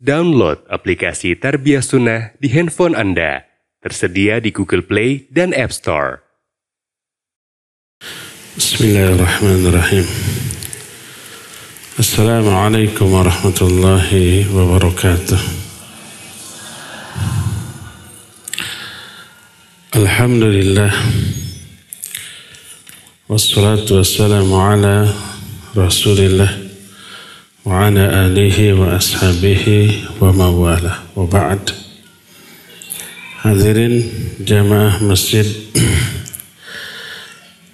Download aplikasi Tarbiyah Sunnah di handphone Anda. Tersedia di Google Play dan App Store. Bismillahirrahmanirrahim. Assalamualaikum warahmatullahi wabarakatuh. Alhamdulillah. Wassalatu wassalamu ala Rasulillah wa ala alihi wa ashabihi wa mawala wa ba'd. Hadirin jamaah masjid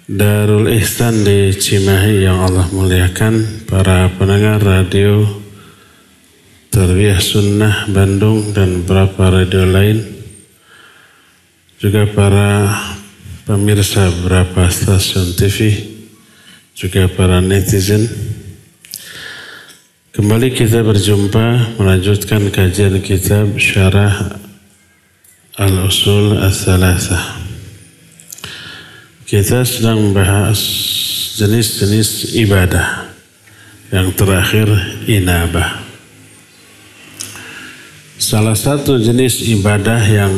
Darul Ihsan di Cimahi yang Allah muliakan, para pendengar radio Tarbiyah Sunnah Bandung dan beberapa radio lain, juga para pemirsa beberapa stasiun TV, juga para netizen. Kembali kita berjumpa melanjutkan kajian kitab Syarah Al-Usul Ats-Tsalatsah. Kita sedang membahas jenis-jenis ibadah. Yang terakhir, inabah. Salah satu jenis ibadah yang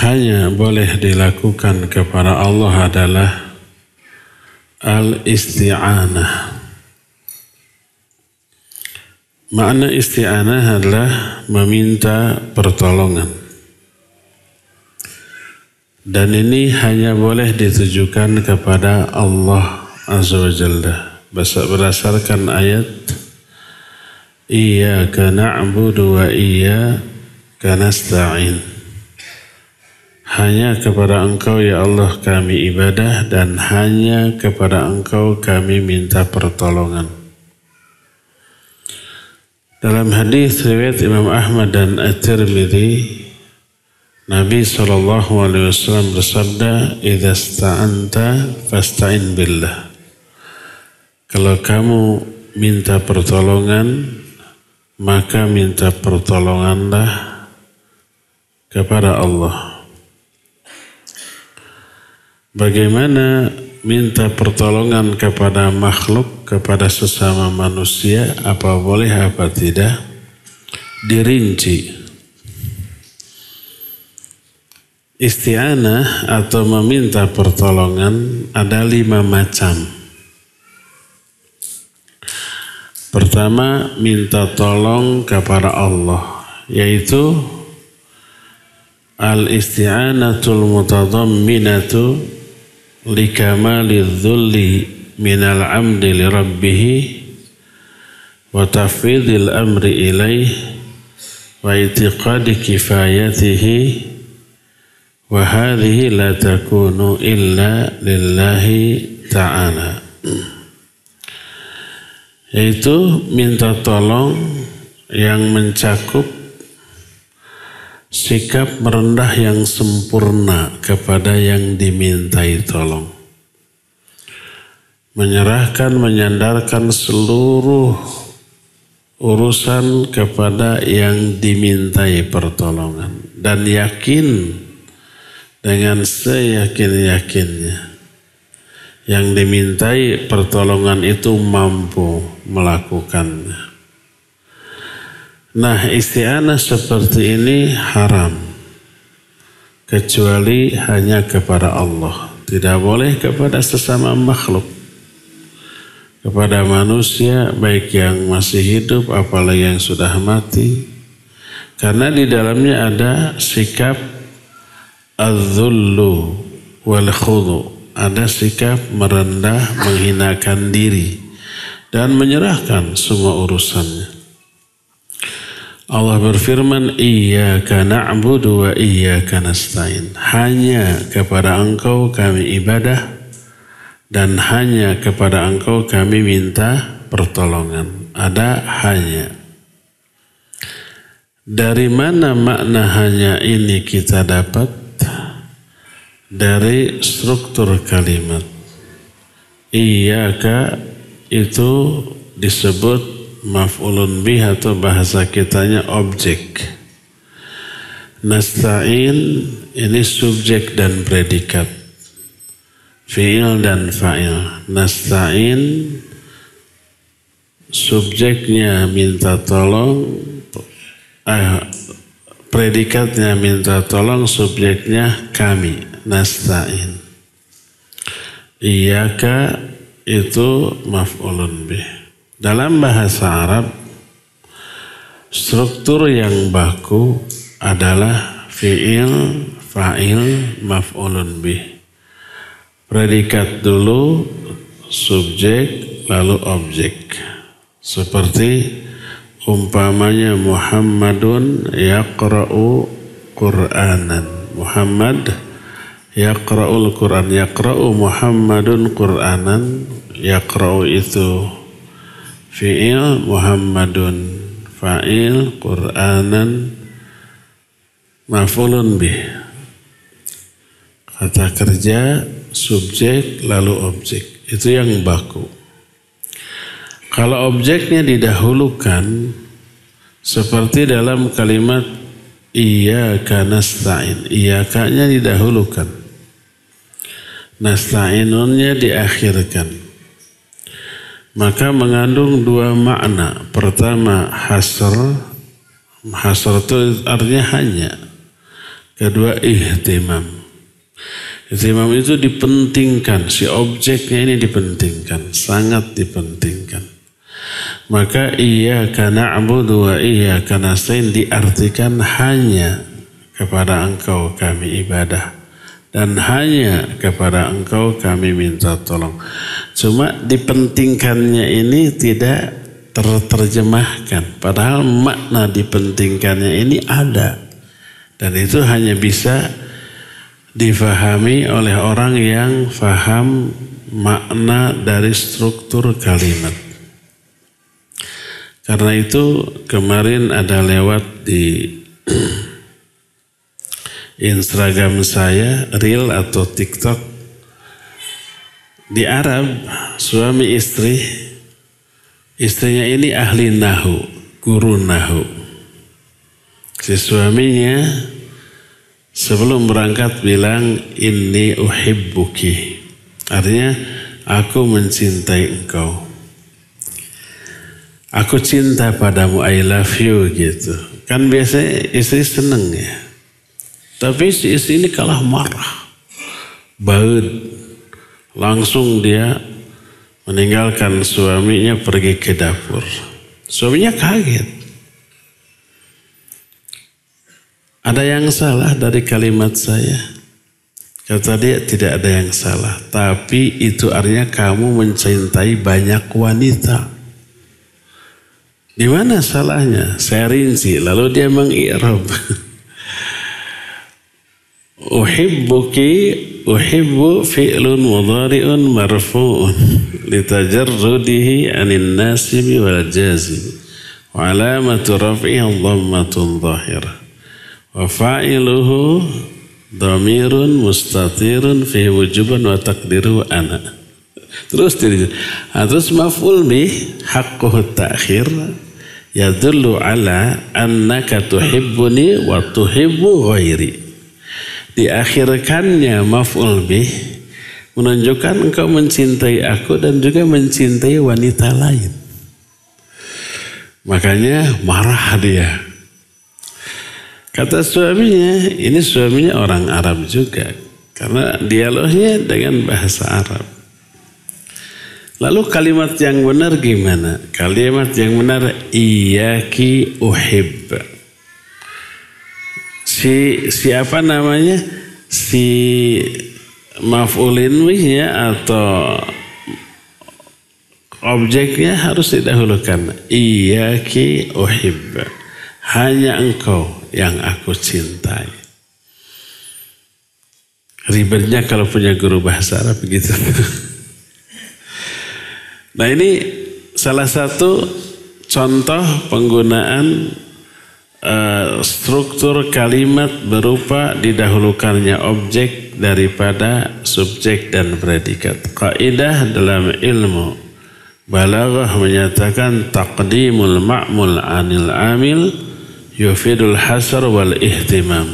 hanya boleh dilakukan kepada Allah adalah al-isti'anah. Makna isti'anah adalah meminta pertolongan. Dan ini hanya boleh ditujukan kepada Allah Azza wa Jalla. Berdasarkan ayat, Iyyaka na'budu wa iyyaka nasta'in. Hanya kepada Engkau ya Allah kami ibadah, dan hanya kepada Engkau kami minta pertolongan. Dalam hadis riwayat Imam Ahmad dan At-Tirmidzi, Nabi SAW bersabda, "Idza sta'anta fasta'in billah." Kalau kamu minta pertolongan, maka minta pertolonganlah kepada Allah. Bagaimana minta pertolongan kepada makhluk, kepada sesama manusia, apa boleh apa tidak? Dirinci. Isti'anah atau meminta pertolongan ada 5 macam. Pertama, minta tolong kepada Allah, yaitu al-isti'anatul mutadamminatu likamalidz dzulli minal 'amdi li rabbih wa tafwidil amri ilaih wa itiqadi kifayatihi wa hadhihi la takunu illa lillahi ta'ala. Yaitu minta tolong yang mencakup sikap merendah yang sempurna kepada yang dimintai tolong. Menyerahkan, menyandarkan seluruh urusan kepada yang dimintai pertolongan. Dan yakin dengan seyakin-yakinnya yang dimintai pertolongan itu mampu melakukannya. Nah, isti'anah seperti ini haram, kecuali hanya kepada Allah. Tidak boleh kepada sesama makhluk, kepada manusia, baik yang masih hidup apalagi yang sudah mati. Karena di dalamnya ada sikap az-zullu wal khudu, ada sikap merendah, menghinakan diri, dan menyerahkan semua urusannya. Allah berfirman, Iyyaka na'budu wa iyyaka nasta'in. Hanya kepada Engkau kami ibadah, dan hanya kepada Engkau kami minta pertolongan. Ada hanya. Dari mana makna hanya ini kita dapat? Dari struktur kalimat. Iyyaka itu disebut maf'ulun bih atau bahasa kitanya objek. Nasta'in ini subjek dan predikat. fi'il dan fa'il. Nasta'in subjeknya minta tolong, predikatnya minta tolong, subjeknya kami, nasta'in. Iyyaka itu maf'ulun bih. Dalam bahasa Arab, struktur yang baku adalah fi'il, fa'il, maf'ulun bih. Predikat dulu, subjek, lalu objek. Seperti umpamanya Muhammadun yaqra'u Qur'anan. Muhammad yaqra'ul Qur'an. Yaqra'u Muhammadun Qur'anan. Yaqra'u itu fi'il, Muhammadun fa'il, Qur'anan maf'ulun bih. Kata kerja, subjek, lalu objek. Itu yang baku. Kalau objeknya didahulukan, seperti dalam kalimat iyyaka nasta'in, iyyaka-nya didahulukan, nasta'inunnya diakhirkan, maka mengandung dua makna. Pertama, hasr. Hasr itu artinya hanya. Kedua, ihtimam. Ihtimam itu dipentingkan, si objeknya ini dipentingkan, sangat dipentingkan. Maka iyyaka na'budu wa iyyaka nasta'in diartikan hanya kepada engkau kami ibadah dan hanya kepada engkau kami minta tolong. Cuma dipentingkannya ini tidak terjemahkan, padahal makna dipentingkannya ini ada, dan itu hanya bisa difahami oleh orang yang faham makna dari struktur kalimat. Karena itu kemarin ada lewat di Instagram saya, Reel atau TikTok, di Arab suami istri, istrinya ini ahli nahu, guru nahu. Si suaminya sebelum berangkat bilang inni uhibbuki, artinya aku mencintai engkau, aku cinta padamu, I love you gitu. Kan biasanya istri seneng ya. Tapi si istri ini kalah marah, baut. Langsung dia meninggalkan suaminya pergi ke dapur. Suaminya kaget. Ada yang salah dari kalimat saya? Kata dia, tidak ada yang salah. Tapi itu artinya kamu mencintai banyak wanita. Di mana salahnya? Saya rinci. Lalu dia mengi'rab. Uhibbu fi'lun mudhari'un marfu'un litajarrudihi 'anil nasibi wal jazim wa 'alamatu raf'ihi dhammatun dhahirah wa fa'iluhu dhamirun mustatirun fi wujuban wa taqdiruhu ana. Terus maf'ul bih haqquhu ta'khir yadullu 'ala annaka tuhibbuni wa tuhibbu ghairi. Diakhirkannya maf'ul bih menunjukkan engkau mencintai aku dan juga mencintai wanita lain. Makanya marah dia. Kata suaminya, ini suaminya orang Arab juga, karena dialognya dengan bahasa Arab. Lalu kalimat yang benar gimana? Kalimat yang benar iyyaki uhib. Siapa namanya? Si maf'ulin bihnya atau objeknya harus didahulukan. Iyyaki uhib. Hanya engkau yang aku cintai. Ribetnya kalau punya guru bahasa Arab begitu. Nah, ini salah satu contoh penggunaan struktur kalimat berupa didahulukannya objek daripada subjek dan predikat. Kaidah dalam ilmu balaghah menyatakan taqdimul ma'mul 'anil 'amil yufidul hasr wal ihtimam.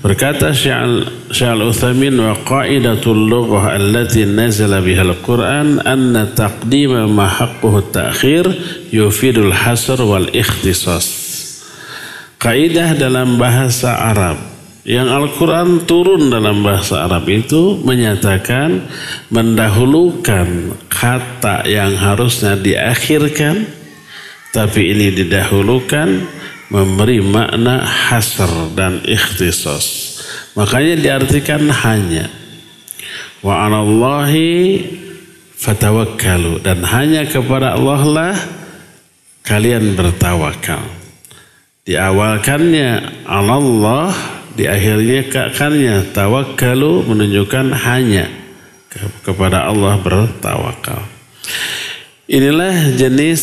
Berkata Syekh Al-Utsaimin, wa qaidatul lughah allati nazala bihal Qur'an anna taqdima ma haqquhu at-ta'khir yufidul hasr wal ikhtisas. Kaidah dalam bahasa Arab yang Al-Quran turun dalam bahasa Arab itu menyatakan mendahulukan kata yang harusnya diakhirkan, tapi ini didahulukan, memberi makna hasr dan ikhtisas. Makanya diartikan hanya. Wa 'alallahi fatawakkalu, dan hanya kepada Allah lah kalian bertawakal. Diawalkannya 'alallah, di akhirnya kakannya tawakkalu, menunjukkan hanya kepada Allah bertawakal. Inilah jenis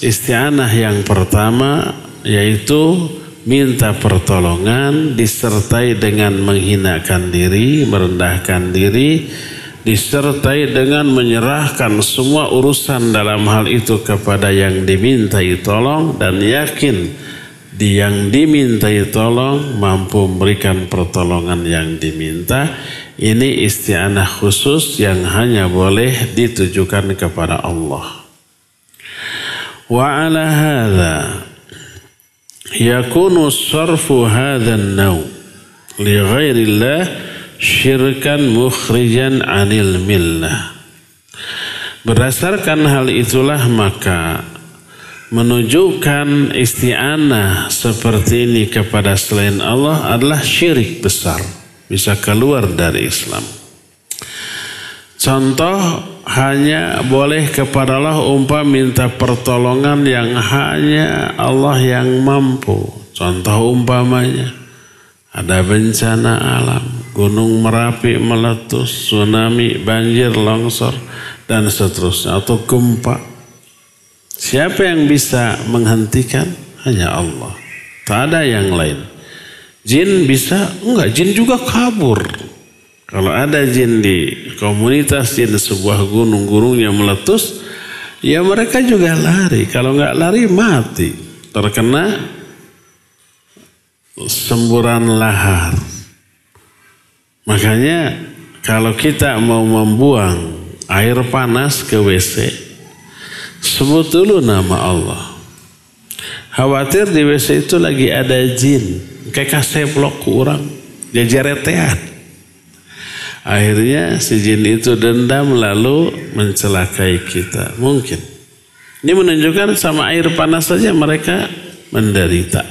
isti'anah yang pertama, yaitu minta pertolongan disertai dengan menghinakan diri, merendahkan diri, disertai dengan menyerahkan semua urusan dalam hal itu kepada yang dimintai tolong, dan yakin yang dimintai tolong mampu memberikan pertolongan yang diminta. Ini isti'anah khusus yang hanya boleh ditujukan kepada Allah. Wa ala hadha yakunu sarfu hadha an-naw li ghairillah syirkan mukhrijan 'anil millah. Berdasarkan hal itulah maka menunjukkan isti'anah seperti ini kepada selain Allah adalah syirik besar, bisa keluar dari Islam. Contoh, hanya boleh kepada Allah umpam minta pertolongan yang hanya Allah yang mampu. Contoh umpamanya ada bencana alam, gunung Merapi meletus, tsunami, banjir, longsor, dan seterusnya, atau gempa. Siapa yang bisa menghentikan? Hanya Allah. Tak ada yang lain. Jin bisa? Enggak, jin juga kabur. Kalau ada jin di komunitas jin sebuah gunung-gunungnya meletus, ya mereka juga lari. Kalau enggak lari mati. Terkena semburan lahar. Makanya kalau kita mau membuang air panas ke WC, sebut dulu nama Allah. Khawatir di WC itu lagi ada jin, kayak kaseblok kurang, jajaretean. Akhirnya si jin itu dendam lalu mencelakai kita. Mungkin. Ini menunjukkan sama air panas saja mereka menderita.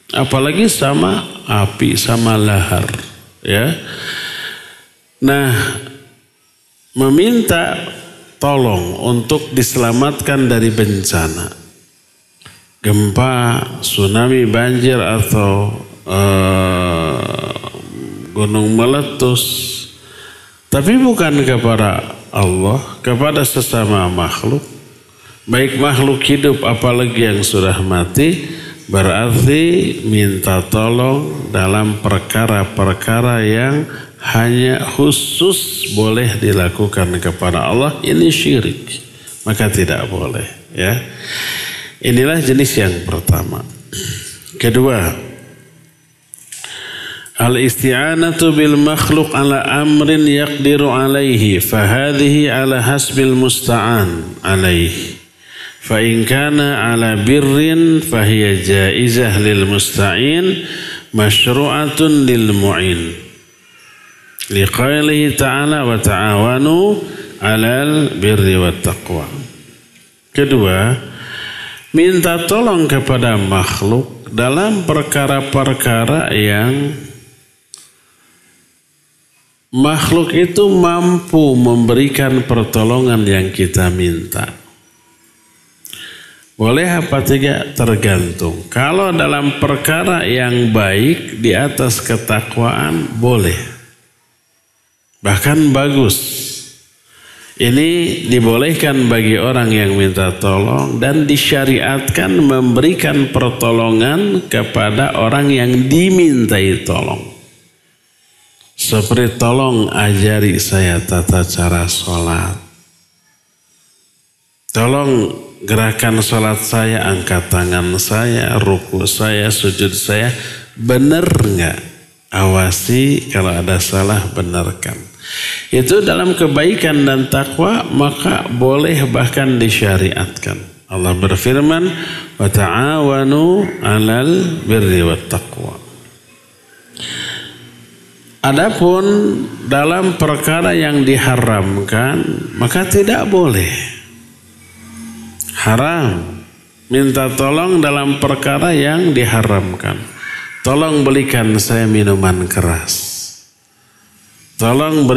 Apalagi sama api, sama lahar. Ya. Nah, meminta tolong untuk diselamatkan dari bencana, gempa, tsunami, banjir, atau gunung meletus, tapi bukan kepada Allah, kepada sesama makhluk, baik makhluk hidup apalagi yang sudah mati, berarti minta tolong dalam perkara-perkara yang hanya khusus boleh dilakukan kepada Allah, ini syirik, maka tidak boleh. Ya, inilah jenis yang pertama. Kedua, al-isti'anatu bil makhluk ala amrin yaqdiru alaihi, fahadhihi ala hasbil musta'an alaihi. Fa in kana ala birrin fahiya jaizah lil musta'in masyru'atun lil mu'in. Liqailihi ta'ala wa ta'awanu 'alal birri wat taqwa. Kedua, minta tolong kepada makhluk dalam perkara-perkara yang makhluk itu mampu memberikan pertolongan yang kita minta. Boleh apa tidak? Tergantung. Kalau dalam perkara yang baik di atas ketakwaan boleh. Bahkan bagus. Ini dibolehkan bagi orang yang minta tolong dan disyariatkan memberikan pertolongan kepada orang yang dimintai tolong. Seperti tolong ajari saya tata cara sholat. Tolong gerakan sholat saya, angkat tangan saya, ruku saya, sujud saya. Benar enggak? Awasi, kalau ada salah benarkan. Itu dalam kebaikan dan takwa maka boleh bahkan disyariatkan. Allah berfirman, wa ta'awanu 'alal birri wat taqwa. Adapun dalam perkara yang diharamkan maka tidak boleh. Haram minta tolong dalam perkara yang diharamkan. Tolong belikan saya minuman keras. Tolong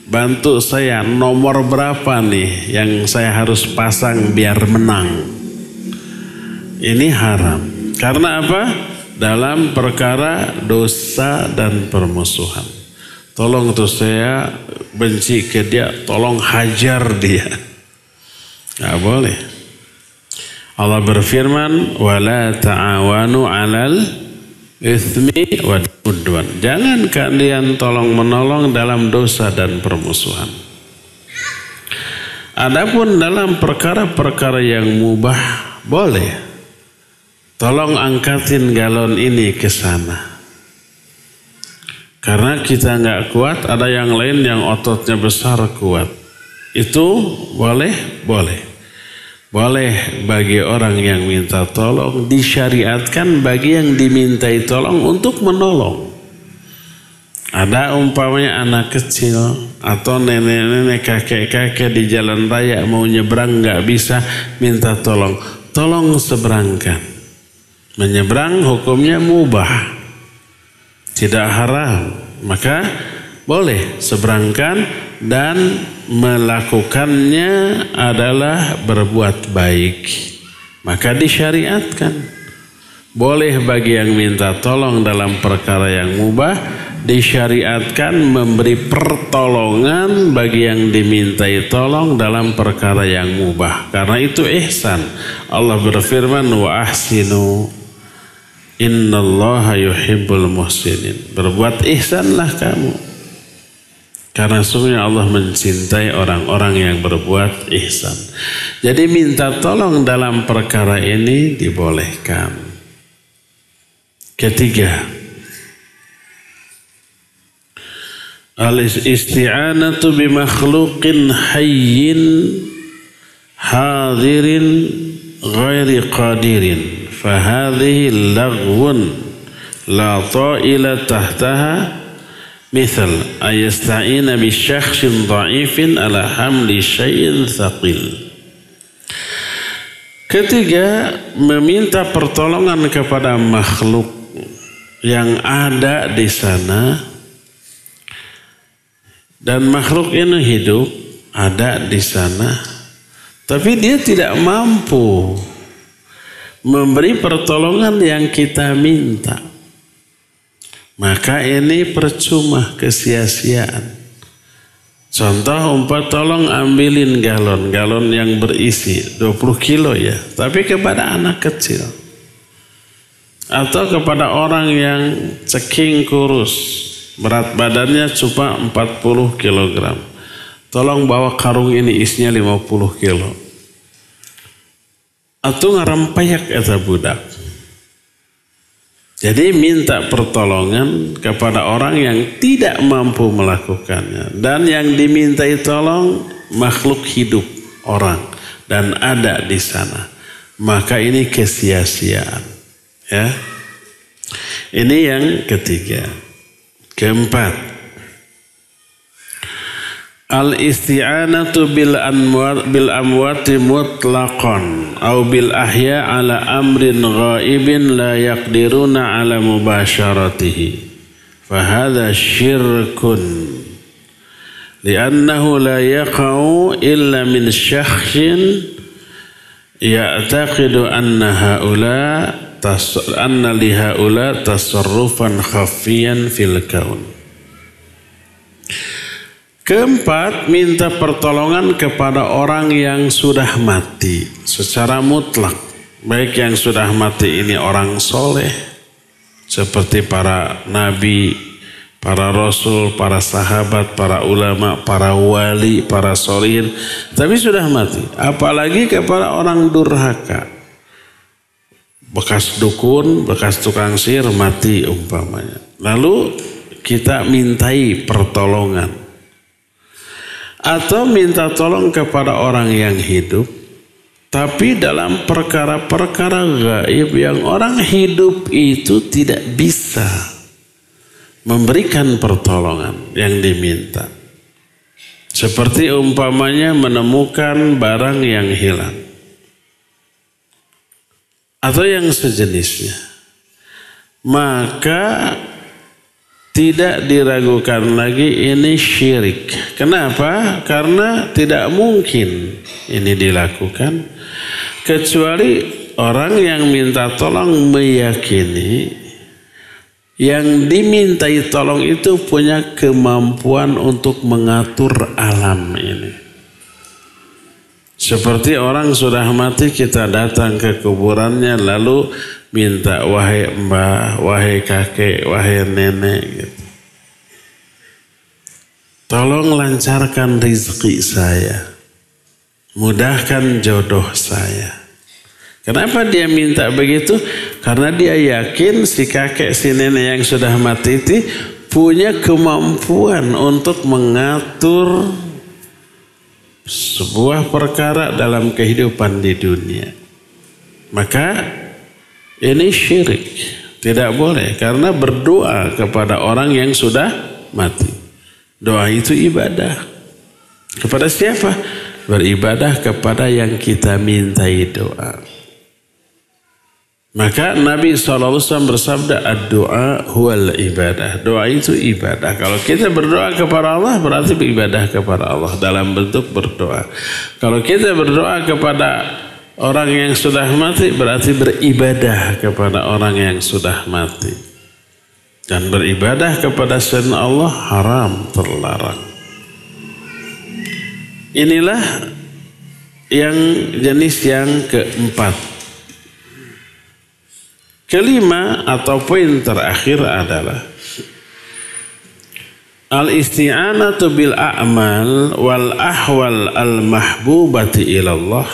bantu saya nomor berapa nih yang saya harus pasang biar menang. Ini haram. Karena apa? Dalam perkara dosa dan permusuhan. Tolong tuh saya benci ke dia, tolong hajar dia. Gak boleh. Allah berfirman, wala ta'awanu 'alal itsmi wal 'udwan. Jangan kalian tolong menolong dalam dosa dan permusuhan. Adapun dalam perkara-perkara yang mubah boleh. Tolong angkatin galon ini ke sana. Karena kita nggak kuat, ada yang lain yang ototnya besar kuat. Itu boleh, boleh. Boleh bagi orang yang minta tolong, disyariatkan bagi yang dimintai tolong untuk menolong. Ada umpamanya anak kecil atau nenek-nenek, kakek-kakek di jalan raya mau nyebrang nggak bisa, minta tolong. Tolong seberangkan. Menyeberang hukumnya mubah, tidak haram. Maka boleh seberangkan. Dan melakukannya adalah berbuat baik, maka disyariatkan. Boleh bagi yang minta tolong dalam perkara yang mubah, disyariatkan memberi pertolongan bagi yang dimintai tolong dalam perkara yang mubah, karena itu ihsan. Allah berfirman, wa ahsinu innallaha yuhibbul muhsinin. Berbuat ihsanlah kamu, karena sungguhnya Allah mencintai orang-orang yang berbuat ihsan. Jadi minta tolong dalam perkara ini dibolehkan. Ketiga, al-isti'anatu bi makhluqin hayyin hadirin ghairi qadirin. Fahadhihi laghwun la ta'ila tahtaha. Misal ayasta'ina bi syakhsin dha'ifin ala hamli syai'in thaqil. Ketiga, meminta pertolongan kepada makhluk yang ada di sana, dan makhluk ini hidup ada di sana, tapi dia tidak mampu memberi pertolongan yang kita minta. Maka ini percuma, kesia-siaan. Contoh tolong ambilin galon yang berisi 20 kilo ya, tapi kepada anak kecil. Atau kepada orang yang ceking kurus, berat badannya cuma 40 kilogram. Tolong bawa karung ini isinya 50 kilo. Atau ngarampayak eta budak. Jadi minta pertolongan kepada orang yang tidak mampu melakukannya. Dan yang dimintai tolong makhluk hidup, orang. Dan ada di sana. Maka ini kesia-siaan. Ya. Ini yang ketiga. Keempat. Al-isti'anatu bil amwati mutlaqan au bil ahya ala amrin ghaibin la yaqdiruna ala mubasharatihi. Fahadha syirkun li'annahu la yaqa'u illa min syakhsin ya'taqidu anna li haula tasarrufan khafiyan fil kaun. Keempat, minta pertolongan kepada orang yang sudah mati secara mutlak. Baik yang sudah mati ini orang soleh, seperti para nabi, para rasul, para sahabat, para ulama, para wali, para sholihin, tapi sudah mati. Apalagi kepada orang durhaka, bekas dukun, bekas tukang sihir mati umpamanya. Lalu kita mintai pertolongan. Atau minta tolong kepada orang yang hidup. Tapi dalam perkara-perkara gaib yang orang hidup itu tidak bisa memberikan pertolongan yang diminta. Seperti umpamanya menemukan barang yang hilang. Atau yang sejenisnya. Maka tidak diragukan lagi ini syirik. Kenapa? Karena tidak mungkin ini dilakukan kecuali orang yang minta tolong meyakini yang dimintai tolong itu punya kemampuan untuk mengatur alam ini. Seperti orang sudah mati kita datang ke kuburannya lalu minta wahai mbah, wahai kakek, wahai nenek gitu. Tolong lancarkan rizki saya. Mudahkan jodoh saya. Kenapa dia minta begitu? Karena dia yakin si kakek, si nenek yang sudah mati itu punya kemampuan untuk mengatur sebuah perkara dalam kehidupan di dunia. Maka ini syirik. Tidak boleh karena berdoa kepada orang yang sudah mati. Doa itu ibadah. Kepada siapa? Beribadah kepada yang kita mintai doa. Maka Nabi SAW bersabda, ad-doa huwal ibadah. Doa itu ibadah. Kalau kita berdoa kepada Allah berarti beribadah kepada Allah dalam bentuk berdoa. Kalau kita berdoa kepada orang yang sudah mati berarti beribadah kepada orang yang sudah mati. Dan beribadah kepada selain Allah haram, terlarang. Inilah yang jenis yang keempat. Kelima atau poin terakhir adalah al-isti'anatu bil a'mal wal ahwal al-mahbubati ilallah.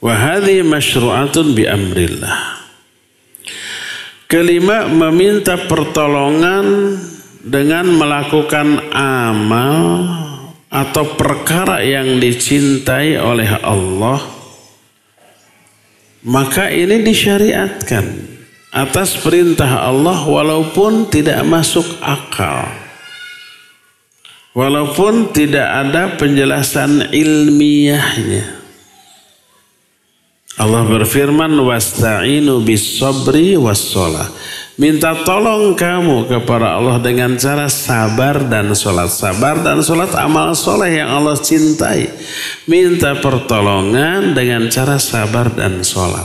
Wahadi masyru'atun bi amrillah. Kelima, meminta pertolongan dengan melakukan amal atau perkara yang dicintai oleh Allah. Maka ini disyariatkan atas perintah Allah walaupun tidak masuk akal. Walaupun tidak ada penjelasan ilmiahnya. Allah berfirman wasta'inu bis-sabri was-shalah. Minta tolong kamu kepada Allah dengan cara sabar dan sholat. Sabar dan sholat amal soleh yang Allah cintai. Minta pertolongan dengan cara sabar dan sholat.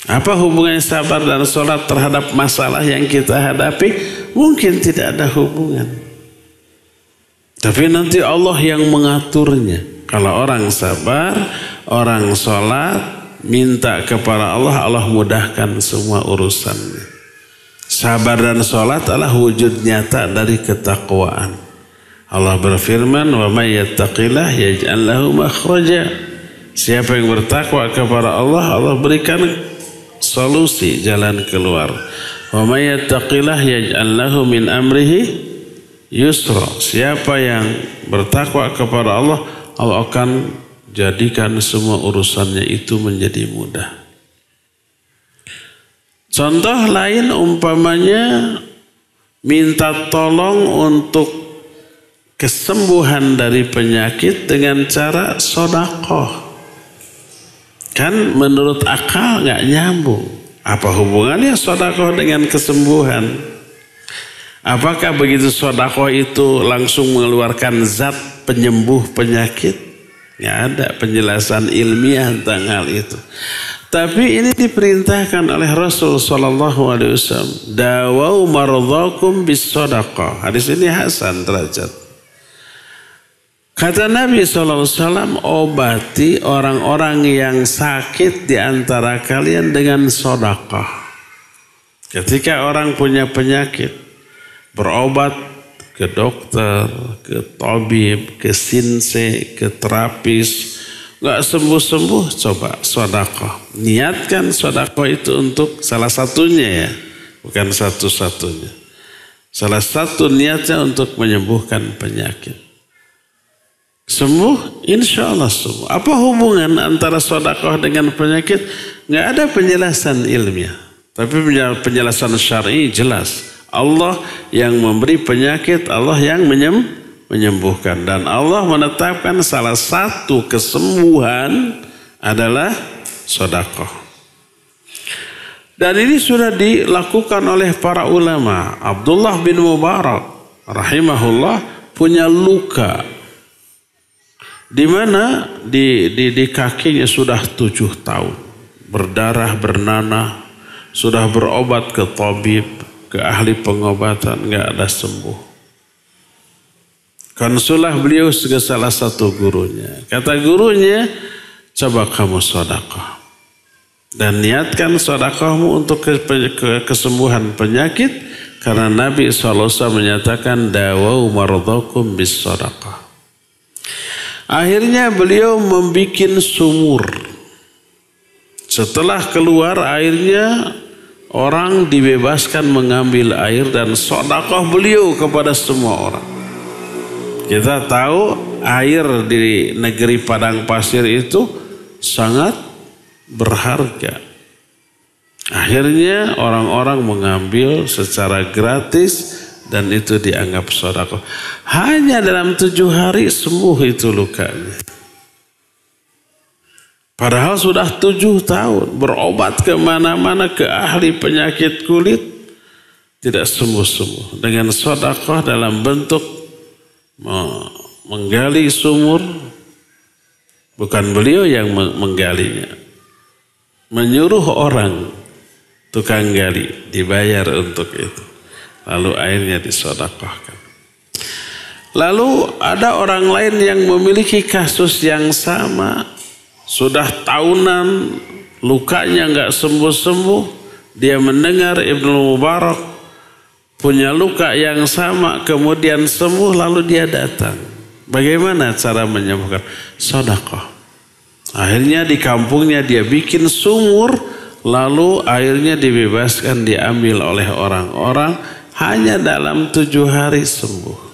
Apa hubungannya sabar dan sholat terhadap masalah yang kita hadapi? Mungkin tidak ada hubungan. Tapi nanti Allah yang mengaturnya. Kalau orang sabar, orang sholat, minta kepada Allah, Allah mudahkan semua urusannya. Sabar dan sholat adalah wujud nyata dari ketakwaan. Allah berfirman, wa may yattaqillah yaj'al lahu makhraja. Siapa yang bertakwa kepada Allah, Allah berikan solusi, jalan keluar. Wa may yattaqillah yaj'al lahu min amrihi yusra. Siapa yang bertakwa kepada Allah, Allah akan jadikan semua urusannya itu menjadi mudah. Contoh lain umpamanya minta tolong untuk kesembuhan dari penyakit dengan cara sedekah. Kan menurut akal nggak nyambung. Apa hubungannya sedekah dengan kesembuhan? Apakah begitu sedekah itu langsung mengeluarkan zat penyembuh penyakit? Nggak ada penjelasan ilmiah tentang hal itu. Tapi ini diperintahkan oleh Rasul Sallallahu Alaihi Wasallam. Dawau mardhakum bis sadaqah. Hadis ini hasan derajat. Kata Nabi Sallallahu Alaihi Wasallam, obati orang-orang yang sakit di antara kalian dengan sedekah. Ketika orang punya penyakit, berobat ke dokter, ke tabib, ke sinse, ke terapis, nggak sembuh-sembuh, coba sedekah. Niatkan sedekah itu untuk salah satunya ya, bukan satu-satunya. Salah satu niatnya untuk menyembuhkan penyakit. Sembuh, insya Allah sembuh. Apa hubungan antara sedekah dengan penyakit? Nggak ada penjelasan ilmiah. Tapi penjelasan syar'i jelas. Allah yang memberi penyakit, Allah yang menyembuhkan. Dan Allah menetapkan salah satu kesembuhan adalah sedekah. Dan ini sudah dilakukan oleh para ulama. Abdullah bin Mubarak rahimahullah punya luka di mana di kakinya sudah 7 tahun. Berdarah, bernanah, sudah berobat ke tabib, ke ahli pengobatan, nggak ada sembuh. Konsulah beliau ke salah satu gurunya. Kata gurunya, coba kamu sedekah. Dan niatkan sedekahmu untuk kesembuhan penyakit. Karena Nabi SAW menyatakan, dawau mardhakum bis sedekah. Akhirnya beliau membuat sumur. Setelah keluar airnya, orang dibebaskan mengambil air dan sedekah beliau kepada semua orang. Kita tahu air di negeri padang pasir itu sangat berharga. Akhirnya orang-orang mengambil secara gratis dan itu dianggap sedekah. Hanya dalam 7 hari sembuh itu lukanya. Padahal sudah 7 tahun berobat kemana-mana ke ahli penyakit kulit tidak sembuh-sembuh. Dengan sedekah dalam bentuk menggali sumur, bukan beliau yang menggalinya, menyuruh orang tukang gali dibayar untuk itu, lalu airnya disedekahkan. Lalu ada orang lain yang memiliki kasus yang sama. Sudah tahunan lukanya nggak sembuh-sembuh. Dia mendengar Ibnu Mubarak punya luka yang sama, kemudian sembuh, lalu dia datang. Bagaimana cara menyembuhkan? Sedekah. Akhirnya di kampungnya dia bikin sumur, lalu airnya dibebaskan diambil oleh orang-orang. Hanya dalam 7 hari sembuh.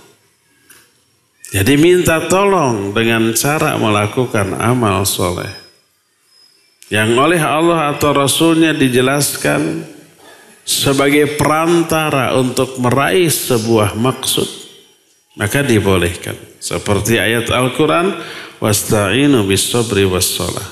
Jadi minta tolong dengan cara melakukan amal soleh. Yang oleh Allah atau Rasulnya dijelaskan sebagai perantara untuk meraih sebuah maksud. Maka dibolehkan. Seperti ayat Al-Quran. Wasta'inu bis sabri was shalah.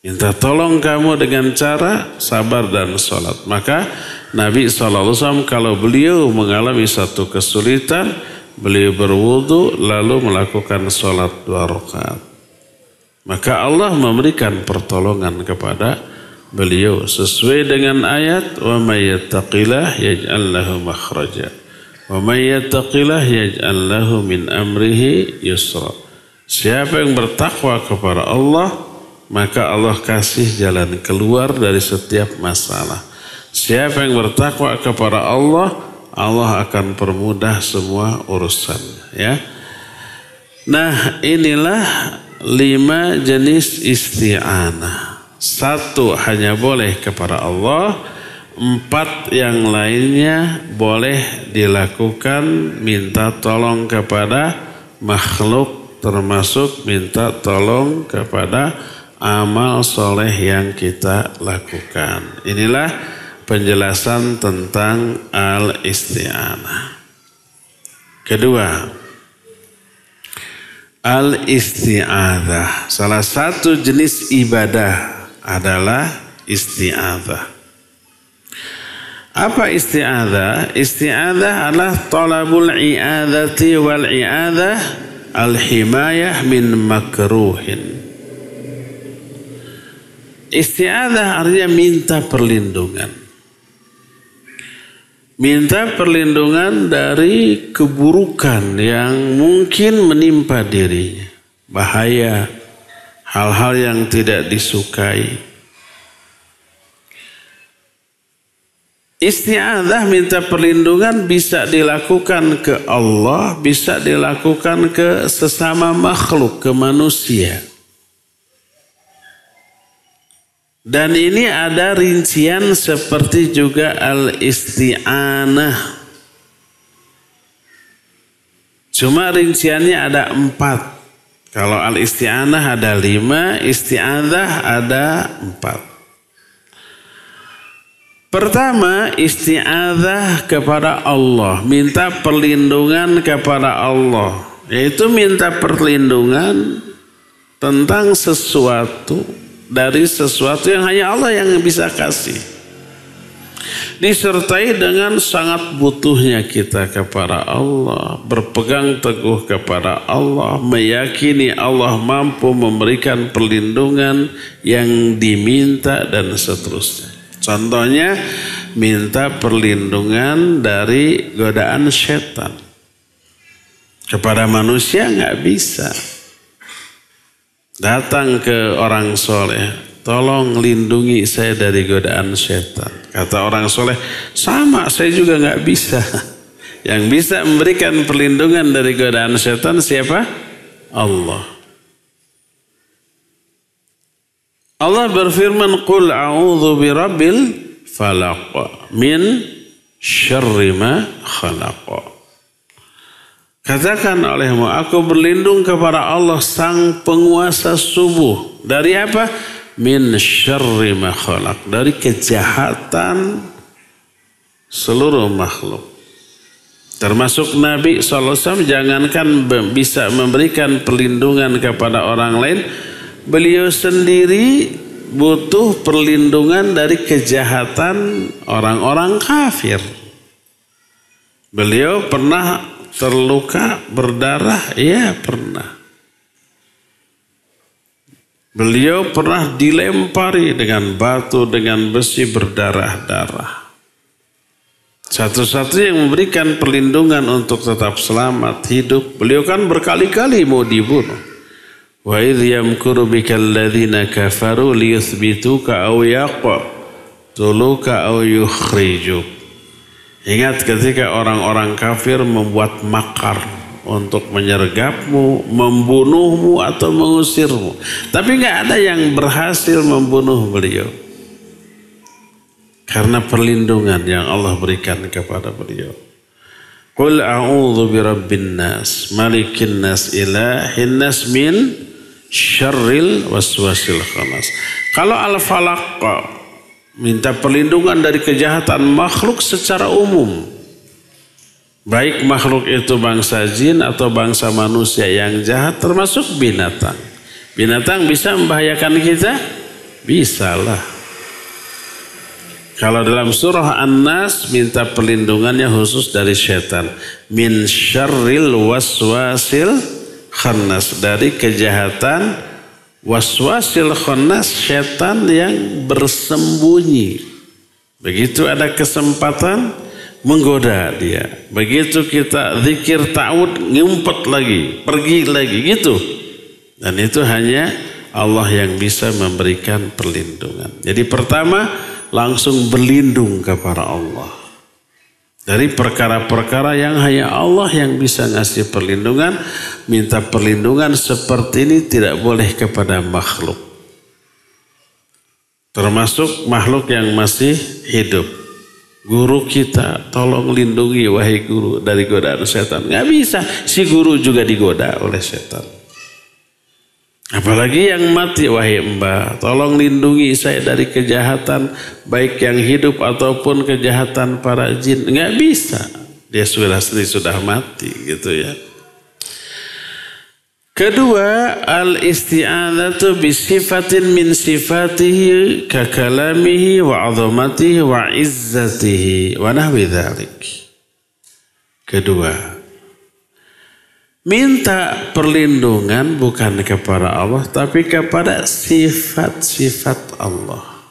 Minta tolong kamu dengan cara sabar dan sholat. Maka Nabi SAW kalau beliau mengalami satu kesulitan, beliau berwudu lalu melakukan sholat 2 rakaat. Maka Allah memberikan pertolongan kepada beliau sesuai dengan ayat wa may yattaqillah yaj'al lahu makhraja wa may yattaqillah yaj'al lahu min amrihi yusra. Siapa yang bertakwa kepada Allah, maka Allah kasih jalan keluar dari setiap masalah. Siapa yang bertakwa kepada Allah, Allah akan permudah semua urusannya, ya. Nah, inilah 5 jenis isti'anah. 1 hanya boleh kepada Allah, 4 yang lainnya boleh dilakukan minta tolong kepada makhluk, termasuk minta tolong kepada amal soleh yang kita lakukan. Inilah penjelasan tentang al-isti'anah. Kedua, al-isti'adzah. Salah satu jenis ibadah adalah isti'adzah. Apa isti'adzah? Isti'adzah adalah talabul i'adzati wal i'adzah al-himayah min makruhin. Isti'adzah artinya minta perlindungan. Minta perlindungan dari keburukan yang mungkin menimpa dirinya. Bahaya, hal-hal yang tidak disukai. Isti'adzah minta perlindungan bisa dilakukan ke Allah, bisa dilakukan ke sesama makhluk, ke manusia. Dan ini ada rincian seperti juga al-isti'anah. Cuma rinciannya ada 4. Kalau al-isti'anah ada 5, isti'adzah ada 4. Pertama, isti'adzah kepada Allah, minta perlindungan kepada Allah, yaitu minta perlindungan tentang sesuatu, dari sesuatu yang hanya Allah yang bisa kasih. Disertai dengan sangat butuhnya kita kepada Allah, berpegang teguh kepada Allah, meyakini Allah mampu memberikan perlindungan yang diminta dan seterusnya. Contohnya, minta perlindungan dari godaan setan. Kepada manusia nggak bisa. Datang ke orang soleh, tolong lindungi saya dari godaan setan. Kata orang soleh, sama saya juga nggak bisa. Yang bisa memberikan perlindungan dari godaan setan siapa? Allah. Allah berfirman, Qul a'udzu birabbil falaq min syarri ma khalaq. Katakan olehmu, aku berlindung kepada Allah sang penguasa subuh. Dari apa? Min syarri ma khalaq. Dari kejahatan seluruh makhluk. Termasuk Nabi SAW, jangankan bisa memberikan perlindungan kepada orang lain, beliau sendiri butuh perlindungan dari kejahatan orang-orang kafir. Beliau pernah terluka berdarah? Iya pernah. Beliau pernah dilempari dengan batu, dengan besi berdarah-darah. Satu-satunya yang memberikan perlindungan untuk tetap selamat hidup, beliau kan berkali-kali mau dibunuh. Wa idh yamkuru bikal ladzina kafaru liyuthbituka aw yaqtuluka aw yukhrijuk. Ingat ketika orang-orang kafir membuat makar untuk menyergapmu, membunuhmu atau mengusirmu. Tapi nggak ada yang berhasil membunuh beliau. Karena perlindungan yang Allah berikan kepada beliau. Qul a'udzu birabbin nas, malikin nas, ilahin nas, min syarril waswasil khannas. Kalau al-falaq, minta perlindungan dari kejahatan makhluk secara umum. Baik makhluk itu bangsa jin atau bangsa manusia yang jahat, termasuk binatang. Binatang bisa membahayakan kita? Bisalah. Kalau dalam surah An-Nas minta perlindungannya khusus dari setan. Min syarril waswasil khannas. Dari kejahatan waswasil khannas, setan yang bersembunyi. Begitu ada kesempatan menggoda dia. Begitu kita zikir ta'awud, ngumpet lagi, pergi lagi gitu. Dan itu hanya Allah yang bisa memberikan perlindungan. Jadi pertama, langsung berlindung kepada Allah. Dari perkara-perkara yang hanya Allah yang bisa ngasih perlindungan. Minta perlindungan seperti ini tidak boleh kepada makhluk. Termasuk makhluk yang masih hidup. Guru kita, tolong lindungi wahai guru dari godaan setan. Nggak bisa, si guru juga digoda oleh setan. Apalagi yang mati, wahai mbah, tolong lindungi saya dari kejahatan baik yang hidup ataupun kejahatan para jin. Nggak bisa, dia sudah mati gitu ya. Kedua, al-isti'adzatu bisifatin min sifatihi ka kalamihi wa 'azamatihi wa 'izzatihi wa nahwi dzalik. Kedua, minta perlindungan bukan kepada Allah tapi kepada sifat-sifat Allah.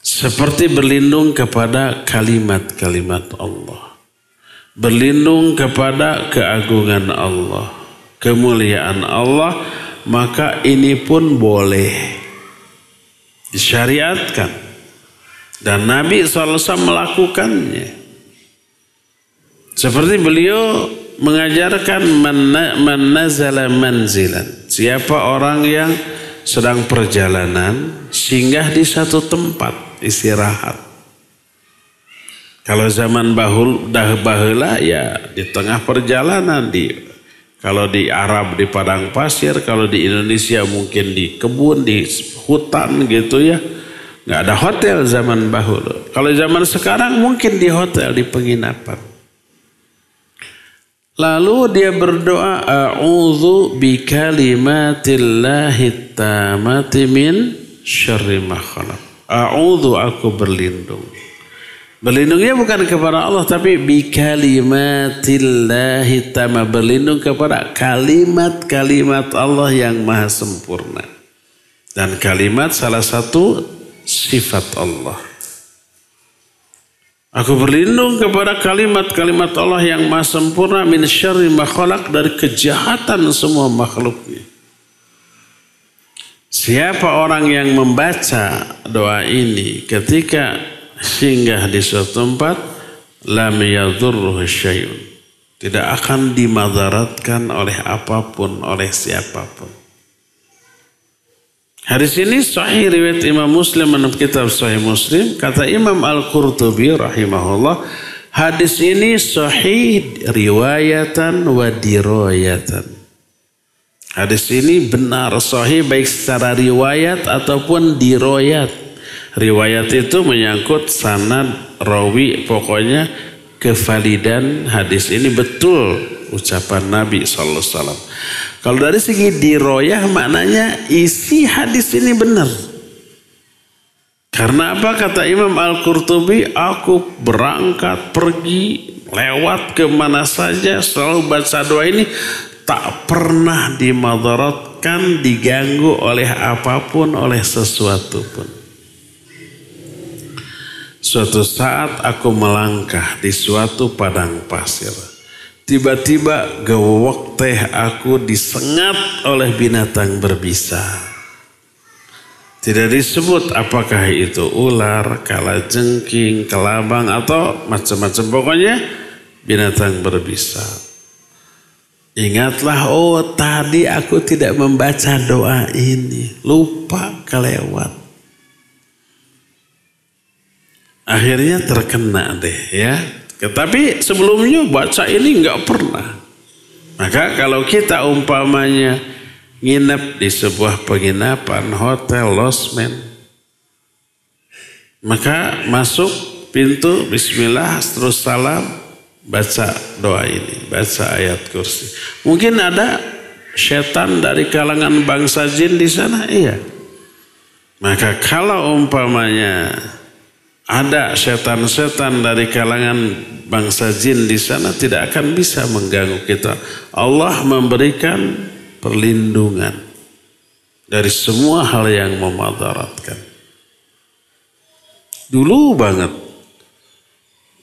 Seperti berlindung kepada kalimat-kalimat Allah. Berlindung kepada keagungan Allah, kemuliaan Allah, maka ini pun boleh disyariatkan. Dan Nabi SAW melakukannya. Seperti beliau mengajarkan man nazala manzilan. Siapa orang yang sedang perjalanan, singgah di satu tempat istirahat. Kalau zaman baheula ya di tengah perjalanan, kalau di Arab di padang pasir, kalau di Indonesia mungkin di kebun, di hutan gitu ya. Nggak ada hotel zaman baheula. Kalau zaman sekarang mungkin di hotel, di penginapan. Lalu dia berdoa, a'udzu bikalimatillahi tammati min syarri ma khalaq. A'udzu, aku berlindung. Berlindungnya bukan kepada Allah, tapi bikalimatillahi tammah, berlindung kepada kalimat-kalimat Allah yang maha sempurna. Dan kalimat salah satu sifat Allah. Aku berlindung kepada kalimat-kalimat Allah yang maha sempurna min syarri ma khalaq, dari kejahatan semua makhluknya. Siapa orang yang membaca doa ini ketika singgah di suatu tempat, lam yadhurruhu syai'un, tidak akan dimadaratkan oleh apapun, oleh siapapun. Hadis ini sahih riwayat Imam Muslim dalam kitab Sahih Muslim. Kata Imam Al-Qurtubi rahimahullah, hadis ini sahih riwayatan wa dirayatan. Hadis ini benar sahih baik secara riwayat ataupun dirayat. Riwayat itu menyangkut sanad rawi, pokoknya kevalidan hadis ini betul ucapan Nabi sallallahu alaihi wasallam. Kalau dari segi diroyah maknanya isi hadis ini benar. Karena apa? Kata Imam Al-Qurtubi, aku berangkat pergi lewat kemana saja selalu baca doa ini, tak pernah dimadaratkan, diganggu oleh apapun, oleh sesuatu pun. Suatu saat aku melangkah di suatu padang pasir. Tiba-tiba gawok teh aku disengat oleh binatang berbisa. Tidak disebut apakah itu ular, kalajengking, kelabang atau macam-macam, pokoknya binatang berbisa. Ingatlah, oh tadi aku tidak membaca doa ini, lupa, kelewat. Akhirnya terkena deh ya. Tapi sebelumnya baca ini nggak pernah. Maka kalau kita umpamanya nginep di sebuah penginapan, hotel, losmen, maka masuk pintu, bismillah, terus salam, baca doa ini, baca ayat kursi. Mungkin ada setan dari kalangan bangsa jin di sana, iya. Maka kalau umpamanya ada setan-setan dari kalangan bangsa jin di sana, tidak akan bisa mengganggu kita. Allah memberikan perlindungan dari semua hal yang memadaratkan. Dulu banget,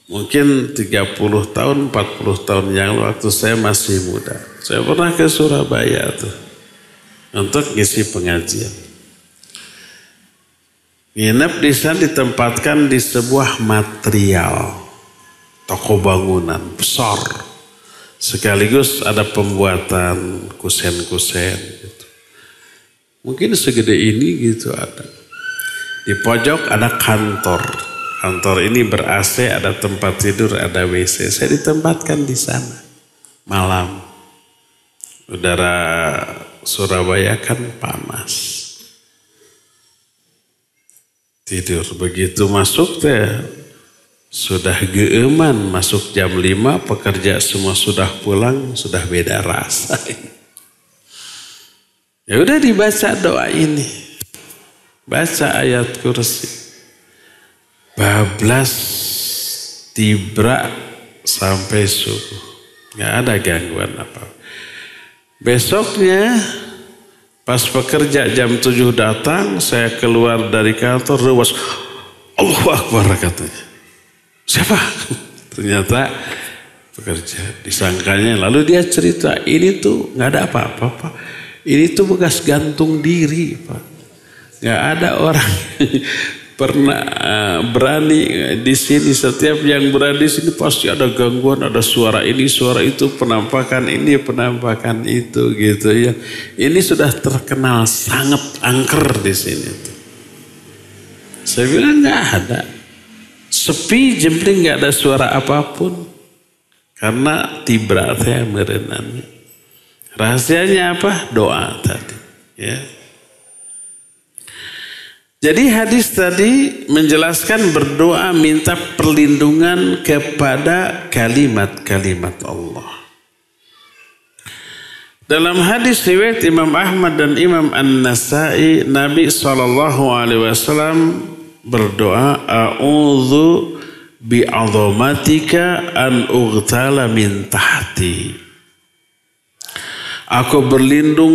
mungkin 30 tahun, 40 tahun yang lalu waktu saya masih muda, saya pernah ke Surabaya tuh untuk ngisi pengajian. Nginep di sana, ditempatkan di sebuah material toko bangunan besar, sekaligus ada pembuatan kusen-kusen gitu. Mungkin segede ini gitu ada. Di pojok ada kantor. Kantor ini ber-AC, ada tempat tidur, ada WC. Saya ditempatkan di sana malam. Udara Surabaya kan panas. Tidur, begitu masuk teh sudah geeman, masuk jam 5, pekerja semua sudah pulang, sudah beda rasa. Ya udah dibaca doa ini, baca ayat kursi, bablas tibra sampai subuh, nggak ada gangguan apa. Besoknya pas pekerja jam 7 datang, saya keluar dari kantor, ruas, Allahu Akbar katanya. Siapa? Ternyata pekerja, disangkanya. Lalu dia cerita, ini tuh nggak ada apa-apa Pak. Ini tuh bekas gantung diri Pak. Nggak ada orang pernah berani di sini, setiap yang berani di sini pasti ada gangguan, ada suara ini, suara itu, penampakan ini, penampakan itu gitu ya. Ini sudah terkenal sangat angker di sini. Saya bilang nggak ada, sepi jempling, nggak ada suara apapun karena tibra saya merenangnya. Rahasianya apa? Doa tadi ya. Jadi hadis tadi menjelaskan berdoa minta perlindungan kepada kalimat-kalimat Allah. Dalam hadis riwayat Imam Ahmad dan Imam An-Nasai, Nabi SAW berdoa, a'udzu bi'azamatika an ughtala min tahti. Aku berlindung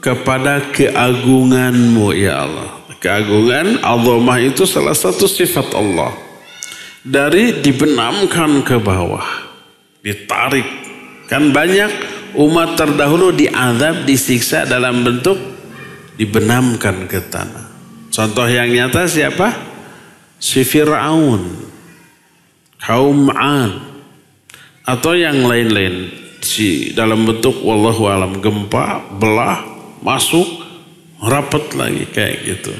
kepada keagunganmu ya Allah. Keagungan, azamah itu salah satu sifat Allah. Dari dibenamkan ke bawah, ditarik. Kan banyak umat terdahulu diazab, disiksa dalam bentuk dibenamkan ke tanah. Contoh yang nyata siapa? Si Fir'aun, kaum 'Ad, atau yang lain-lain. Dalam bentuk wallahu alam, gempa, belah, masuk, rapat lagi kayak gitu.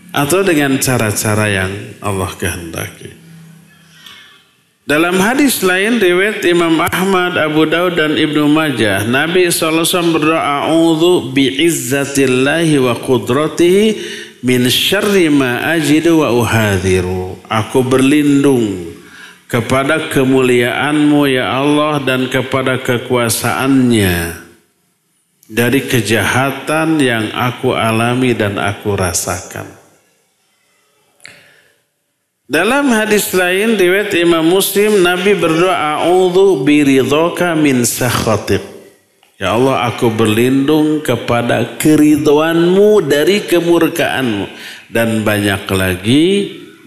Atau dengan cara-cara yang Allah kehendaki. Dalam hadis lain riwayat Imam Ahmad, Abu Daud dan Ibnu Majah, Nabi SAW berdoa, a'udzu bi'izzatillahi wa qudratihi min syarri ma ajidu wa uhadhiru. Aku berlindung kepada kemuliaan-Mu ya Allah dan kepada kekuasaannya dari kejahatan yang aku alami dan aku rasakan. Dalam hadis lain riwayat Imam Muslim, Nabi berdoa, a'udzu biridhaka min sakhatik. Ya Allah, aku berlindung kepada keridhoan-Mu dari kemurkaan-Mu. Dan banyak lagi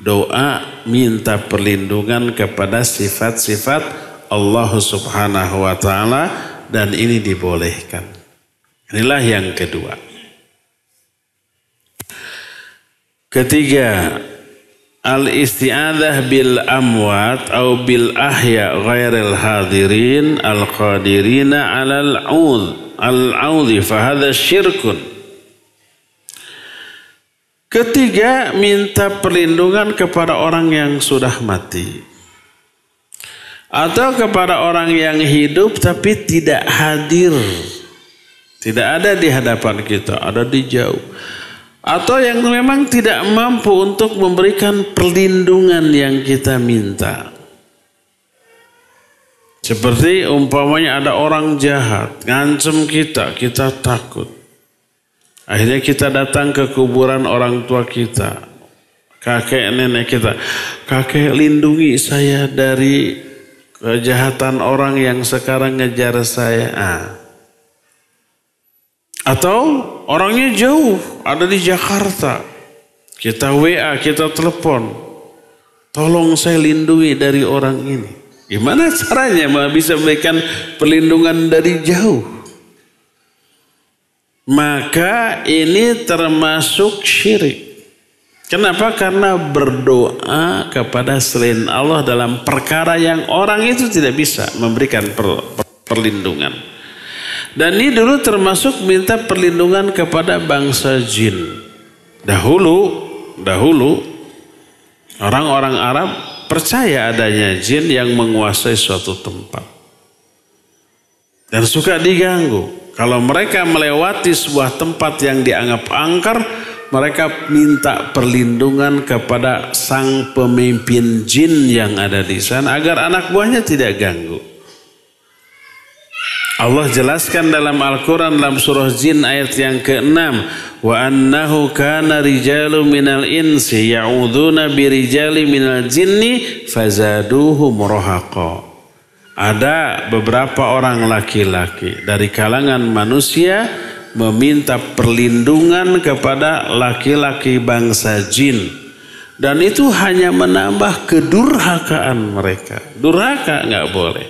doa minta perlindungan kepada sifat-sifat Allah Subhanahu wa taala, dan ini dibolehkan. Inilah yang kedua. Ketiga, al-isti'adzah bil amwat atau bil ahya ghairil hadirin al-qadirina alal al-'audhi fahadha syirkun. Ketiga, minta perlindungan kepada orang yang sudah mati atau kepada orang yang hidup tapi tidak hadir, tidak ada di hadapan kita, ada di jauh. Atau yang memang tidak mampu untuk memberikan perlindungan yang kita minta. Seperti umpamanya ada orang jahat, ngancem kita, kita takut. Akhirnya kita datang ke kuburan orang tua kita, kakek nenek kita. Kakek, lindungi saya dari kejahatan orang yang sekarang ngejar saya. Atau orangnya jauh, ada di Jakarta. Kita WA, kita telepon. Tolong saya lindungi dari orang ini. Gimana caranya bisa memberikan perlindungan dari jauh? Maka ini termasuk syirik. Kenapa? Karena berdoa kepada selain Allah dalam perkara yang orang itu tidak bisa memberikan perlindungan. Dan ini dulu termasuk minta perlindungan kepada bangsa jin. Dahulu orang-orang Arab percaya adanya jin yang menguasai suatu tempat. Dan suka diganggu. Kalau mereka melewati sebuah tempat yang dianggap angker, mereka minta perlindungan kepada sang pemimpin jin yang ada di sana agar anak buahnya tidak ganggu. Allah jelaskan dalam Al-Quran dalam surah Jin ayat yang ke-6, wa annahu kana rijalu minal insi ya'uduna birijali minal jinni fazaduhum rahaqa. Ada beberapa orang laki-laki dari kalangan manusia meminta perlindungan kepada laki-laki bangsa jin, dan itu hanya menambah kedurhakaan mereka. Durhaka nggak boleh.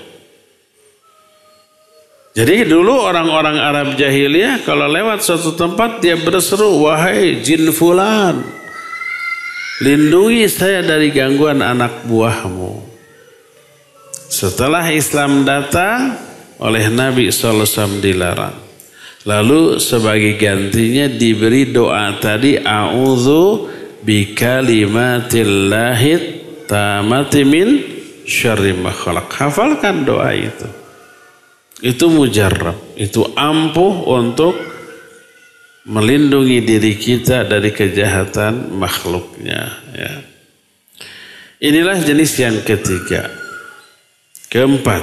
Jadi dulu orang-orang Arab jahiliyah kalau lewat suatu tempat dia berseru, wahai jin fulan, lindungi saya dari gangguan anak buahmu. Setelah Islam datang, oleh Nabi SAW dilarang. Lalu sebagai gantinya diberi doa tadi, a'udzu bikalimatillahi tammati min syarri ma khalaq. Hafalkan doa itu. Itu mujarrab, itu ampuh untuk melindungi diri kita dari kejahatan makhluknya. Ya. Inilah jenis yang ketiga. Keempat,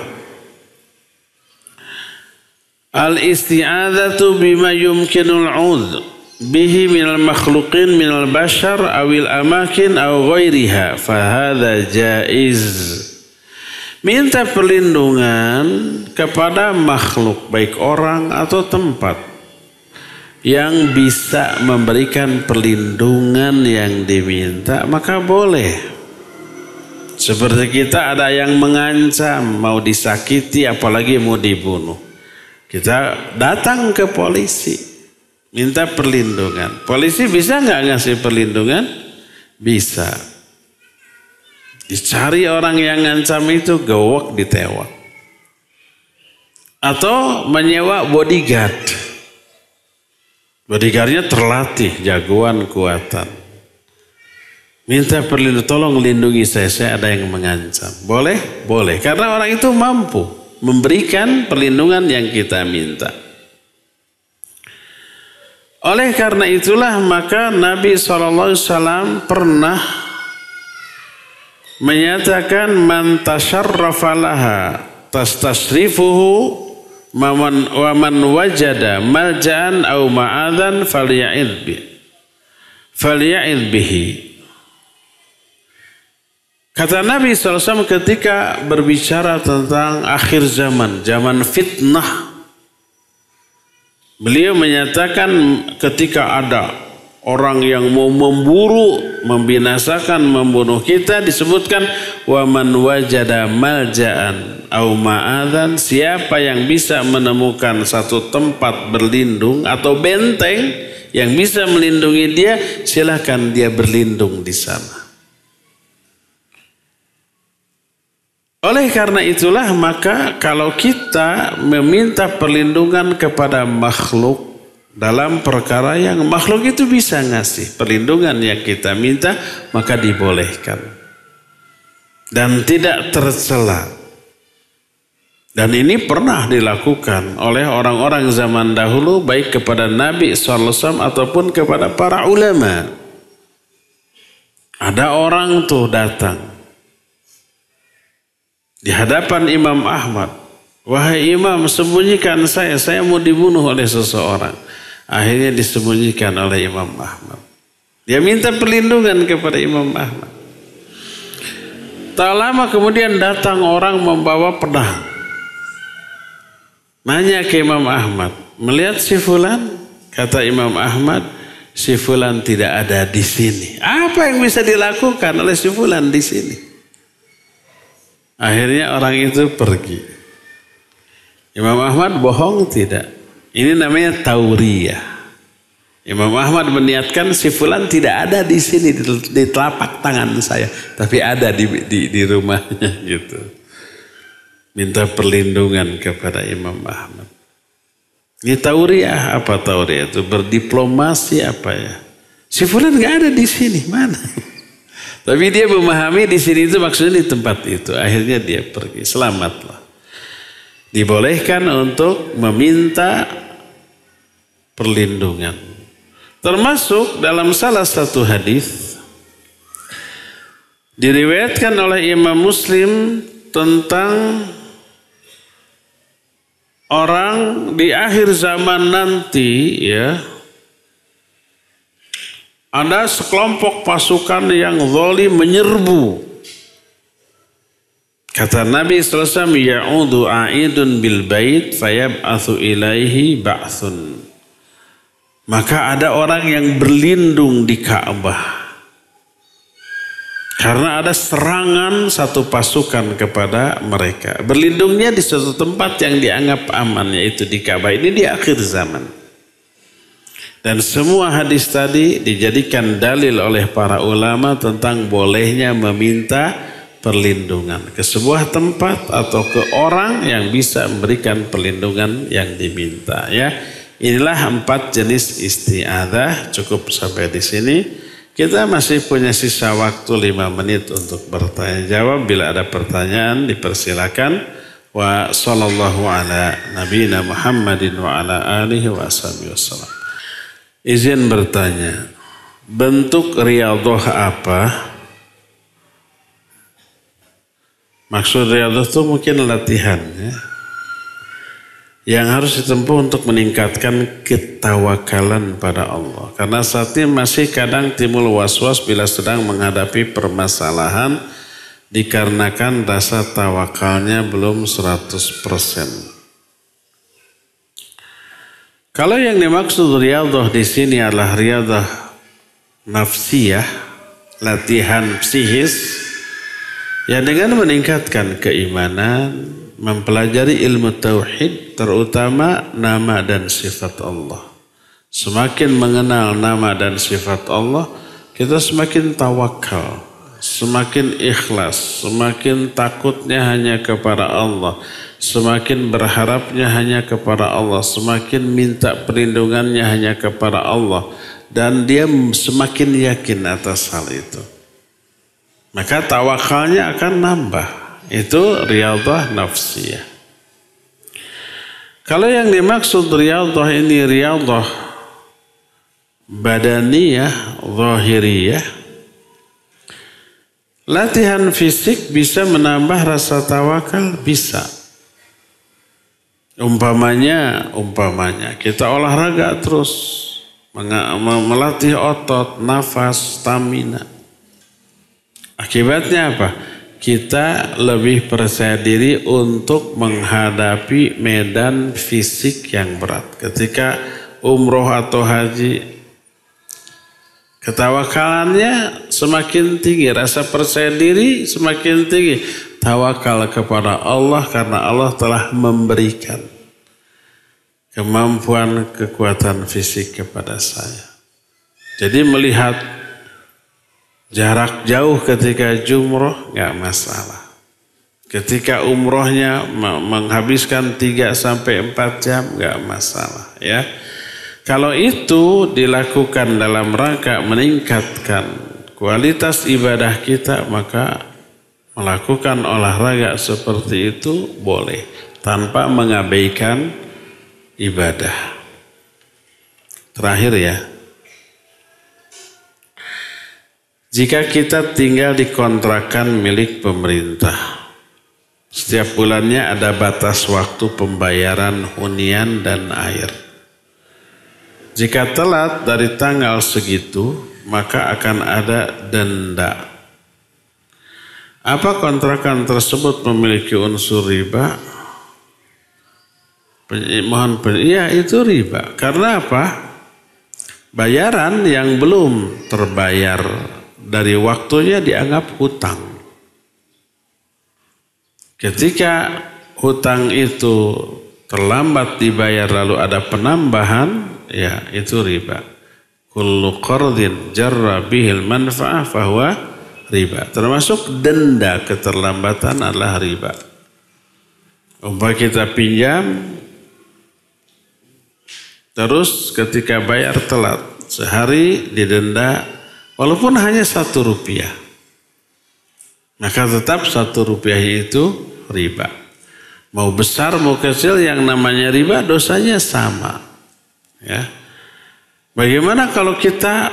al-isti'adzatu bima yumkinul 'udz bihi minal makhluqin minal bashar awil amakin aw ghairiha fahadha jaiz. Minta perlindungan kepada makhluk baik orang atau tempat yang bisa memberikan perlindungan yang diminta, maka boleh. Seperti kita ada yang mengancam mau disakiti apalagi mau dibunuh, kita datang ke polisi minta perlindungan. Polisi bisa nggak ngasih perlindungan? Bisa. Dicari orang yang ngancam itu, gawok, ditewak. Atau menyewa bodyguard. Bodyguardnya terlatih, jagoan, kuatan. Minta perlindungan, tolong lindungi saya ada yang mengancam. Boleh? Boleh. Karena orang itu mampu memberikan perlindungan yang kita minta. Oleh karena itulah maka Nabi SAW pernah menyatakan man tasyarrafa laha tastasrifuhu wa man wajada malja'an aw ma'adan falya'id bihi. Kata Nabi SAW ketika berbicara tentang akhir zaman, zaman fitnah, beliau menyatakan ketika ada orang yang mau memburu, membinasakan, membunuh kita, disebutkan wa man wajada malja'an au ma'adan, siapa yang bisa menemukan satu tempat berlindung atau benteng yang bisa melindungi dia, silakan dia berlindung di sana. Oleh karena itulah maka kalau kita meminta perlindungan kepada makhluk dalam perkara yang makhluk itu bisa ngasih perlindungan yang kita minta, maka dibolehkan dan tidak tercela. Dan ini pernah dilakukan oleh orang-orang zaman dahulu baik kepada Nabi SAW ataupun kepada para ulama. Ada orang tuh datang di hadapan Imam Ahmad, wahai Imam, sembunyikan saya mau dibunuh oleh seseorang. Akhirnya disembunyikan oleh Imam Ahmad. Dia minta perlindungan kepada Imam Ahmad. Tak lama kemudian datang orang membawa pedang. Nanya ke Imam Ahmad, melihat si fulan? Kata Imam Ahmad, si fulan tidak ada di sini. Apa yang bisa dilakukan oleh si fulan di sini? Akhirnya orang itu pergi. Imam Ahmad bohong tidak? Ini namanya tauriyah. Imam Ahmad meniatkan si fulan tidak ada di sini di telapak tangan saya, tapi ada di rumahnya gitu. Minta perlindungan kepada Imam Ahmad. Ini tauriyah. Apa tauriyah itu? Berdiplomasi apa ya? Si fulan nggak ada di sini, mana? Tapi dia memahami di sini itu maksudnya di tempat itu. Akhirnya dia pergi. Selamatlah. Dibolehkan untuk meminta perlindungan. Termasuk dalam salah satu hadis diriwayatkan oleh Imam Muslim tentang orang di akhir zaman nanti, ya, ada sekelompok pasukan yang zalim menyerbu. Kata Nabi SAW, ya'udhu a'idun bil bait fayab'athu ilaihi ba'thun. Maka ada orang yang berlindung di Ka'bah. Karena ada serangan satu pasukan kepada mereka. Berlindungnya di suatu tempat yang dianggap aman, yaitu di Ka'bah. Ini di akhir zaman. Dan semua hadis tadi dijadikan dalil oleh para ulama tentang bolehnya meminta perlindungan ke sebuah tempat atau ke orang yang bisa memberikan perlindungan yang diminta. Ya, inilah 4 jenis isti'adzah. Cukup sampai di sini. Kita masih punya sisa waktu 5 menit untuk bertanya jawab. Bila ada pertanyaan dipersilakan. Wa sallallahu ala nabiyina Muhammadin wa ala alihi wa sahbihi wasallam. Izin bertanya, bentuk riyadhah apa? Maksud riyadhah itu mungkin latihan ya, yang harus ditempuh untuk meningkatkan ketawakalan pada Allah. Karena saat ini masih kadang timbul was-was bila sedang menghadapi permasalahan dikarenakan rasa tawakalnya belum 100%. Kalau yang dimaksud riyadhah di sini adalah riyadhah nafsiyah, latihan psikis, ya dengan meningkatkan keimanan, mempelajari ilmu tauhid, terutama nama dan sifat Allah. Semakin mengenal nama dan sifat Allah, kita semakin tawakal, semakin ikhlas, semakin takutnya hanya kepada Allah, semakin berharapnya hanya kepada Allah, semakin minta perlindungannya hanya kepada Allah, dan dia semakin yakin atas hal itu. Maka tawakalnya akan nambah. Itu riyadhah nafsiyah. Kalau yang dimaksud riyadhah ini riyadhah badaniyah, zahiriyah, latihan fisik bisa menambah rasa tawakal, bisa. Umpamanya kita olahraga terus, melatih otot, nafas, stamina. Akibatnya apa? Kita lebih percaya diri untuk menghadapi medan fisik yang berat. Ketika umroh atau haji, ketawakalannya semakin tinggi, rasa percaya diri semakin tinggi. Tawakal kepada Allah karena Allah telah memberikan kemampuan kekuatan fisik kepada saya. Jadi melihat jarak jauh ketika jumroh nggak masalah. Ketika umrohnya menghabiskan 3-4 jam nggak masalah ya. Kalau itu dilakukan dalam rangka meningkatkan kualitas ibadah kita, maka melakukan olahraga seperti itu boleh tanpa mengabaikan ibadah. Terakhir ya, jika kita tinggal di kontrakan milik pemerintah, setiap bulannya ada batas waktu pembayaran hunian dan air. Jika telat dari tanggal segitu, maka akan ada denda. Apa kontrakan tersebut memiliki unsur riba? Iya, itu riba. Karena apa? Bayaran yang belum terbayar dari waktunya dianggap hutang. Ketika hutang itu terlambat dibayar lalu ada penambahan, ya itu riba. Kullu qardin jarra bihil manfa'ah fahuwa riba. Termasuk denda keterlambatan adalah riba. Umpama kita pinjam, terus ketika bayar telat, sehari didenda walaupun hanya Rp1, maka tetap Rp1 itu riba. Mau besar mau kecil yang namanya riba dosanya sama. Ya. Bagaimana kalau kita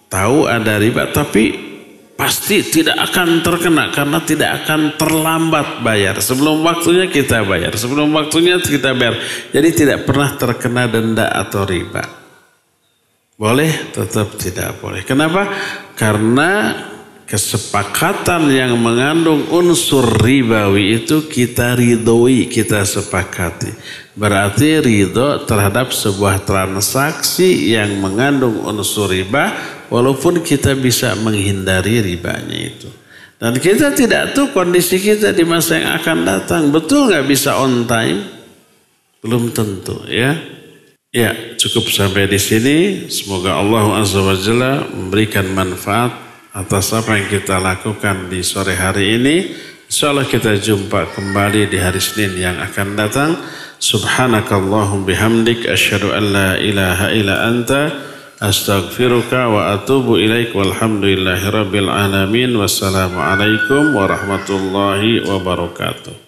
tahu ada riba tapi pasti tidak akan terkena karena tidak akan terlambat bayar. Sebelum waktunya kita bayar, sebelum waktunya kita bayar. Jadi tidak pernah terkena denda atau riba. Boleh? Tetap tidak boleh. Kenapa? Karena kesepakatan yang mengandung unsur ribawi itu kita ridhoi, kita sepakati. Berarti ridho terhadap sebuah transaksi yang mengandung unsur riba, walaupun kita bisa menghindari ribanya itu. Dan kita tidak tahu kondisi kita di masa yang akan datang. Betul nggak bisa on time? Belum tentu ya. Ya, cukup sampai di sini. Semoga Allah Azza wa Jalla memberikan manfaat atas apa yang kita lakukan di sore hari ini. InsyaAllah kita jumpa kembali di hari Senin yang akan datang. Subhanakallahum bihamdik asyhadu an la ilaha illa anta astaghfiruka wa atubu ilaik walhamdulillahi rabbil alamin. Wassalamualaikum warahmatullahi wabarakatuh.